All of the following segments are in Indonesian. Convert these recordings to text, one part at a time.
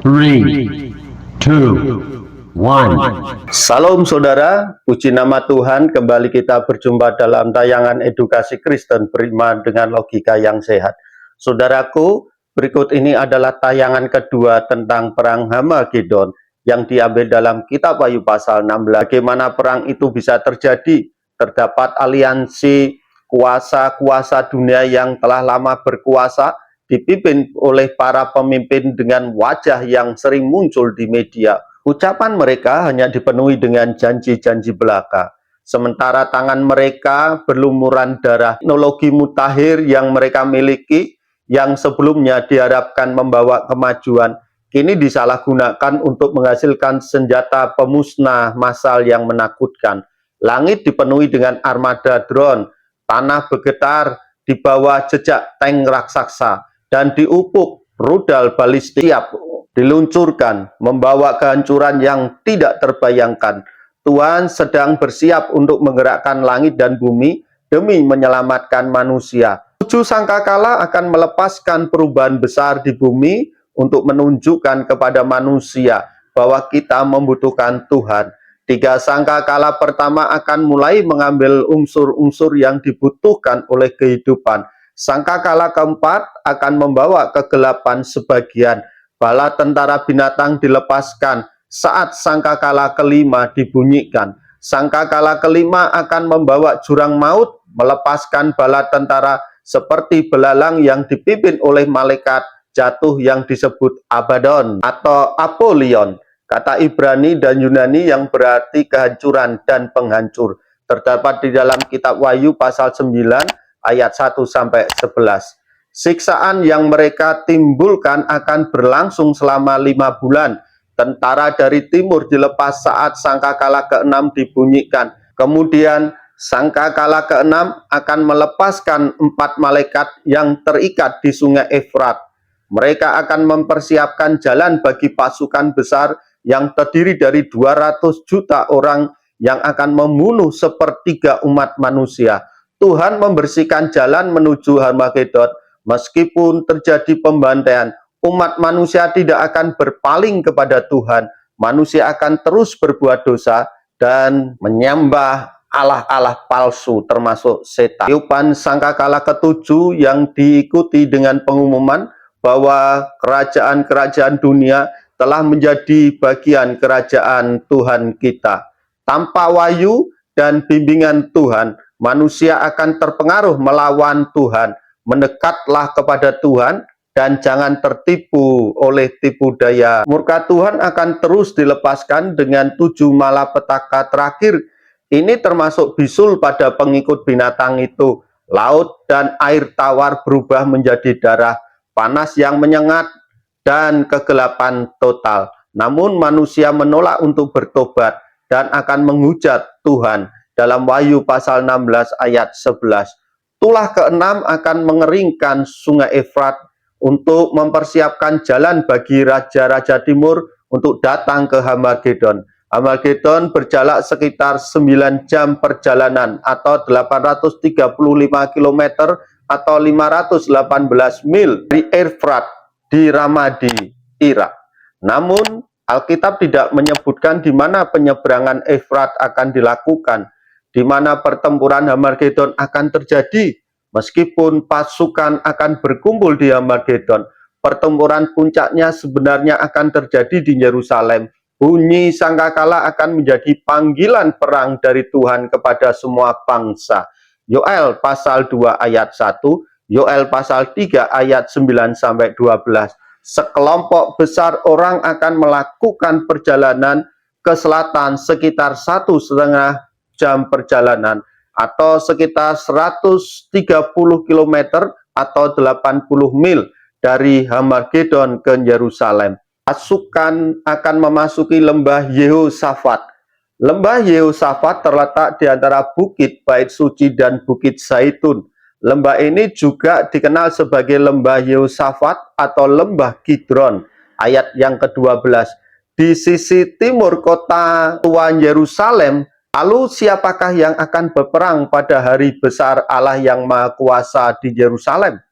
3, 2, 1. Salam saudara, puji nama Tuhan, kembali kita berjumpa dalam tayangan edukasi Kristen beriman dengan logika yang sehat. Saudaraku, berikut ini adalah tayangan kedua tentang perang Hamagedon yang diambil dalam kitab Wahyu pasal 16. Bagaimana perang itu bisa terjadi? Terdapat aliansi kuasa-kuasa dunia yang telah lama berkuasa, dipimpin oleh para pemimpin dengan wajah yang sering muncul di media. Ucapan mereka hanya dipenuhi dengan janji-janji belaka. Sementara tangan mereka berlumuran darah. Teknologi mutakhir yang mereka miliki, yang sebelumnya diharapkan membawa kemajuan, kini disalahgunakan untuk menghasilkan senjata pemusnah massal yang menakutkan. Langit dipenuhi dengan armada drone, tanah bergetar di bawah jejak tank raksasa, dan di ufuk rudal balistik siap diluncurkan, membawa kehancuran yang tidak terbayangkan. Tuhan sedang bersiap untuk menggerakkan langit dan bumi demi menyelamatkan manusia. 7 sangkakala akan melepaskan perubahan besar di bumi untuk menunjukkan kepada manusia bahwa kita membutuhkan Tuhan. 3 sangkakala pertama akan mulai mengambil unsur-unsur yang dibutuhkan oleh kehidupan. Sangkakala keempat akan membawa kegelapan sebagian. Bala tentara binatang dilepaskan saat sangkakala kelima dibunyikan. Sangkakala kelima akan membawa jurang maut, melepaskan bala tentara seperti belalang yang dipimpin oleh malaikat jatuh yang disebut Abaddon atau Apollyon. Kata Ibrani dan Yunani yang berarti kehancuran dan penghancur. Terdapat di dalam kitab Wahyu pasal 9 ayat 1-11. Siksaan yang mereka timbulkan akan berlangsung selama 5 bulan. Tentara dari timur dilepas saat sangkakala ke-6 dibunyikan. Kemudian sangkakala ke-6 akan melepaskan 4 malaikat yang terikat di sungai Efrat. Mereka akan mempersiapkan jalan bagi pasukan besar yang terdiri dari 200 juta orang yang akan membunuh sepertiga umat manusia. Tuhan membersihkan jalan menuju Hamagedon. Meskipun terjadi pembantaian, umat manusia tidak akan berpaling kepada Tuhan. Manusia akan terus berbuat dosa dan menyembah Allah-Allah palsu termasuk setan. Tiupan sangkakala ke-7 yang diikuti dengan pengumuman bahwa kerajaan-kerajaan dunia telah menjadi bagian kerajaan Tuhan kita. Tanpa wahyu dan bimbingan Tuhan, manusia akan terpengaruh melawan Tuhan. Mendekatlah kepada Tuhan dan jangan tertipu oleh tipu daya. Murka Tuhan akan terus dilepaskan dengan 7 malapetaka terakhir. Ini termasuk bisul pada pengikut binatang itu. Laut dan air tawar berubah menjadi darah, panas yang menyengat, dan kegelapan total. Namun manusia menolak untuk bertobat dan akan menghujat Tuhan. Dalam Wahyu pasal 16 ayat 11. Tulah ke-6 akan mengeringkan sungai Efrat untuk mempersiapkan jalan bagi raja-raja timur untuk datang ke Hamagedon. Hamagedon berjarak sekitar 9 jam perjalanan atau 835 km atau 518 mil dari Efrat di Ramadi, Irak. Namun, Alkitab tidak menyebutkan di mana penyeberangan Efrat akan dilakukan, di mana pertempuran Hamagedon akan terjadi. Meskipun pasukan akan berkumpul di Hamagedon, pertempuran puncaknya sebenarnya akan terjadi di Yerusalem. Bunyi sangkakala akan menjadi panggilan perang dari Tuhan kepada semua bangsa. Yoel pasal 2 ayat 1, Yoel pasal 3 ayat 9-12. Sekelompok besar orang akan melakukan perjalanan ke selatan sekitar 1,5 jam perjalanan atau sekitar 130 km atau 80 mil dari Hamagedon ke Yerusalem. Pasukan akan memasuki lembah Yehosafat. Lembah Yehosafat terletak di antara Bukit Bait Suci dan Bukit Zaitun. Lembah ini juga dikenal sebagai lembah Yehosafat atau lembah Kidron. Ayat yang ke-12. Di sisi timur kota tua Yerusalem, lalu siapakah yang akan berperang pada hari besar Allah yang Maha Kuasa di Yerusalem?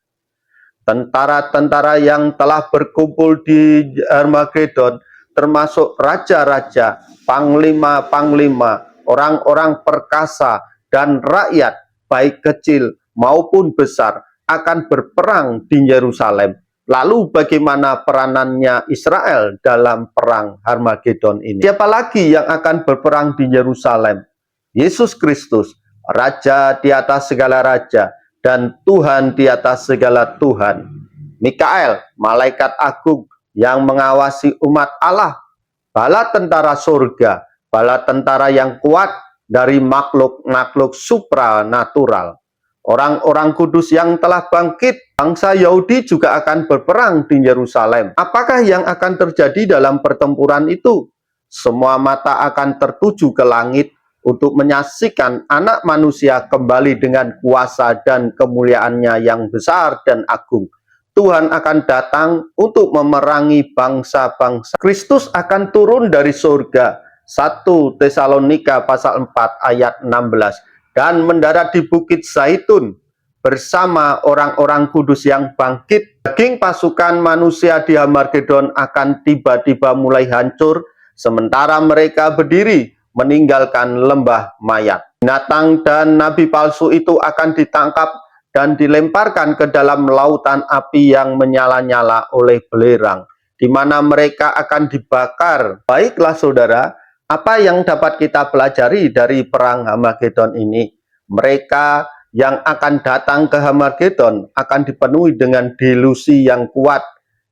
tentara-tentara yang telah berkumpul di Armageddon, termasuk raja-raja, panglima-panglima, orang-orang perkasa, dan rakyat, baik kecil maupun besar, akan berperang di Yerusalem. Lalu bagaimana peranannya Israel dalam perang Armageddon ini? Siapa lagi yang akan berperang di Yerusalem? Yesus Kristus, Raja di atas segala raja, dan Tuhan di atas segala Tuhan. Mikael, malaikat agung yang mengawasi umat Allah, bala tentara surga, bala tentara yang kuat dari makhluk-makhluk supranatural. Orang-orang kudus yang telah bangkit, bangsa Yahudi juga akan berperang di Yerusalem. Apakah yang akan terjadi dalam pertempuran itu? Semua mata akan tertuju ke langit untuk menyaksikan anak manusia kembali dengan kuasa dan kemuliaannya yang besar dan agung. Tuhan akan datang untuk memerangi bangsa-bangsa. Kristus akan turun dari surga. 1 Tesalonika pasal 4 ayat 16. Dan mendarat di Bukit Zaitun bersama orang-orang kudus yang bangkit. Daging pasukan manusia di Armageddon akan tiba-tiba mulai hancur, sementara mereka berdiri meninggalkan lembah mayat. Binatang dan nabi palsu itu akan ditangkap dan dilemparkan ke dalam lautan api yang menyala-nyala oleh belerang, di mana mereka akan dibakar. Baiklah saudara, apa yang dapat kita pelajari dari perang Armageddon ini? Mereka yang akan datang ke Armageddon akan dipenuhi dengan delusi yang kuat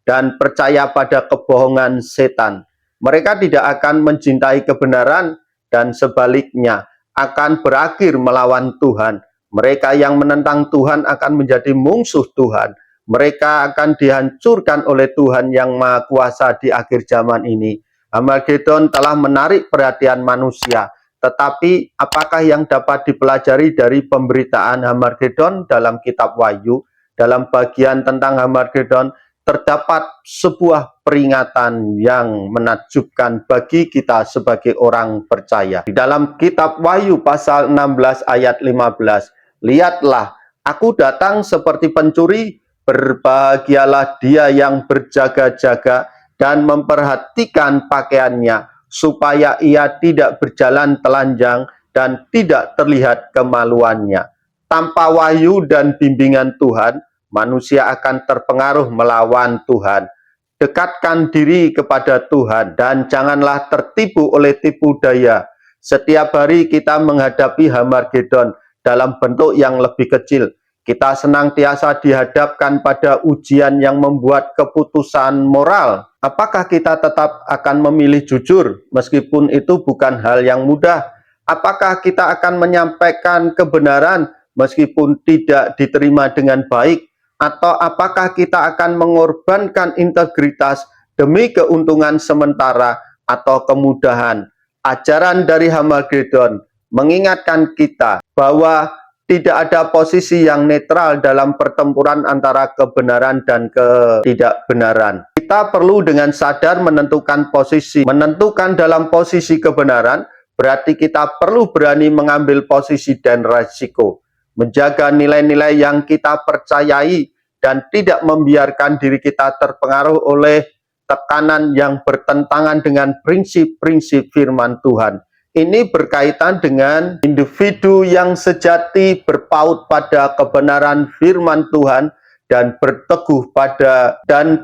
dan percaya pada kebohongan setan. Mereka tidak akan mencintai kebenaran dan sebaliknya akan berakhir melawan Tuhan. Mereka yang menentang Tuhan akan menjadi musuh Tuhan. Mereka akan dihancurkan oleh Tuhan yang Maha Kuasa di akhir zaman ini. Armageddon telah menarik perhatian manusia, tetapi apakah yang dapat dipelajari dari pemberitaan Armageddon dalam kitab Wahyu? Dalam bagian tentang Armageddon terdapat sebuah peringatan yang menakjubkan bagi kita sebagai orang percaya. Di dalam kitab Wahyu pasal 16 ayat 15, lihatlah, aku datang seperti pencuri, berbahagialah dia yang berjaga-jaga dan memperhatikan pakaiannya, supaya ia tidak berjalan telanjang dan tidak terlihat kemaluannya. Tanpa wahyu dan bimbingan Tuhan, manusia akan terpengaruh melawan Tuhan. Dekatkan diri kepada Tuhan dan janganlah tertipu oleh tipu daya. Setiap hari kita menghadapi Armageddon dalam bentuk yang lebih kecil. Kita senantiasa dihadapkan pada ujian yang membuat keputusan moral. Apakah kita tetap akan memilih jujur meskipun itu bukan hal yang mudah? Apakah kita akan menyampaikan kebenaran meskipun tidak diterima dengan baik? Atau apakah kita akan mengorbankan integritas demi keuntungan sementara atau kemudahan? Ajaran dari Armageddon mengingatkan kita bahwa tidak ada posisi yang netral dalam pertempuran antara kebenaran dan ketidakbenaran. Kita perlu dengan sadar menentukan posisi. Menentukan dalam posisi kebenaran berarti kita perlu berani mengambil posisi dan resiko. Menjaga nilai-nilai yang kita percayai dan tidak membiarkan diri kita terpengaruh oleh tekanan yang bertentangan dengan prinsip-prinsip firman Tuhan. Ini berkaitan dengan individu yang sejati berpaut pada kebenaran firman Tuhan dan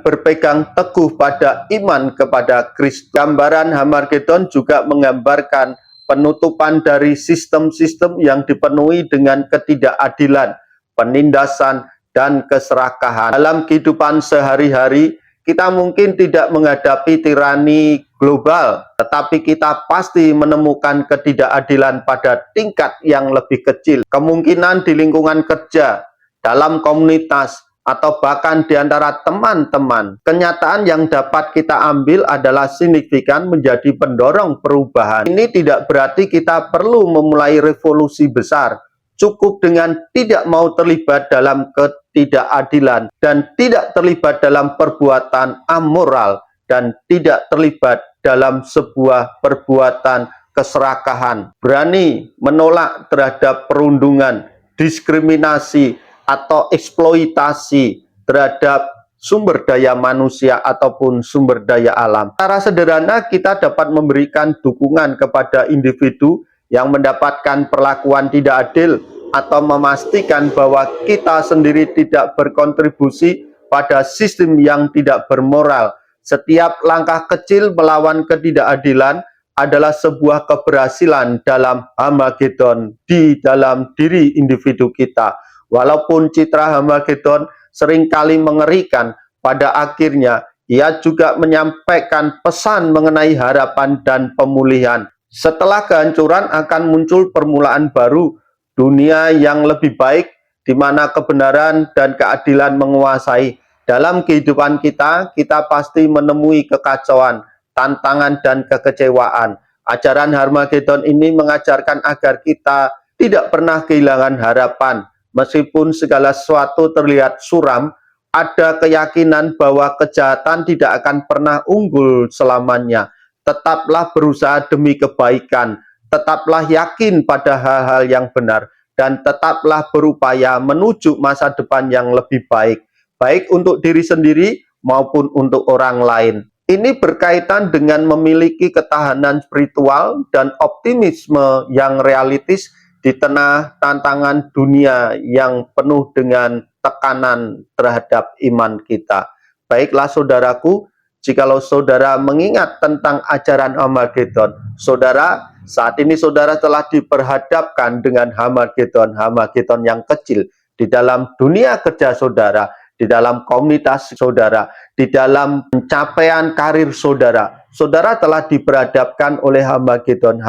berpegang teguh pada iman kepada Kristus. Gambaran Armageddon juga menggambarkan penutupan dari sistem-sistem yang dipenuhi dengan ketidakadilan, penindasan, dan keserakahan. Dalam kehidupan sehari-hari, kita mungkin tidak menghadapi tirani global, tetapi kita pasti menemukan ketidakadilan pada tingkat yang lebih kecil. Kemungkinan di lingkungan kerja, dalam komunitas, atau bahkan di antara teman-teman. Kenyataan yang dapat kita ambil adalah signifikan menjadi pendorong perubahan. Ini tidak berarti kita perlu memulai revolusi besar. Cukup dengan tidak mau terlibat dalam ketidakadilan dan tidak terlibat dalam perbuatan amoral dan tidak terlibat dalam sebuah perbuatan keserakahan. Berani menolak terhadap perundungan, diskriminasi, atau eksploitasi terhadap sumber daya manusia ataupun sumber daya alam. Secara sederhana kita dapat memberikan dukungan kepada individu yang mendapatkan perlakuan tidak adil atau memastikan bahwa kita sendiri tidak berkontribusi pada sistem yang tidak bermoral. Setiap langkah kecil melawan ketidakadilan adalah sebuah keberhasilan dalam Hamagedon di dalam diri individu kita. Walaupun citra Hamagedon seringkali mengerikan, pada akhirnya ia juga menyampaikan pesan mengenai harapan dan pemulihan. Setelah kehancuran akan muncul permulaan baru, dunia yang lebih baik di mana kebenaran dan keadilan menguasai. Dalam kehidupan kita, kita pasti menemui kekacauan, tantangan, dan kekecewaan. Ajaran Harmagedon ini mengajarkan agar kita tidak pernah kehilangan harapan. Meskipun segala sesuatu terlihat suram, ada keyakinan bahwa kejahatan tidak akan pernah unggul selamanya. Tetaplah berusaha demi kebaikan, tetaplah yakin pada hal-hal yang benar, dan tetaplah berupaya menuju masa depan yang lebih baik, baik untuk diri sendiri maupun untuk orang lain. Ini berkaitan dengan memiliki ketahanan spiritual dan optimisme yang realistis di tengah tantangan dunia yang penuh dengan tekanan terhadap iman kita. Baiklah saudaraku, jikalau saudara mengingat tentang ajaran Hamagedon, saudara, saat ini saudara telah diperhadapkan dengan Hamagedon yang kecil di dalam dunia kerja saudara, di dalam komunitas saudara, di dalam pencapaian karir saudara. Saudara telah diperhadapkan oleh Hamagedon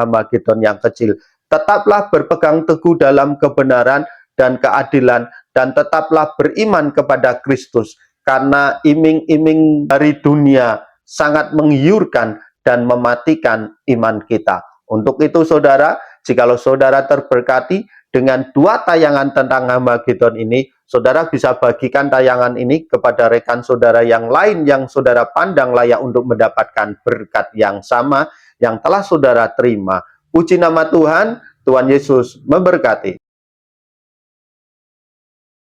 yang kecil. Tetaplah berpegang teguh dalam kebenaran dan keadilan, dan tetaplah beriman kepada Kristus, karena iming-iming dari dunia sangat menggiurkan dan mematikan iman kita. Untuk itu saudara, jikalau saudara terberkati dengan dua tayangan tentang Hamagedon ini, saudara bisa bagikan tayangan ini kepada rekan saudara yang lain yang saudara pandang layak untuk mendapatkan berkat yang sama yang telah saudara terima. Puji nama Tuhan, Tuhan Yesus memberkati.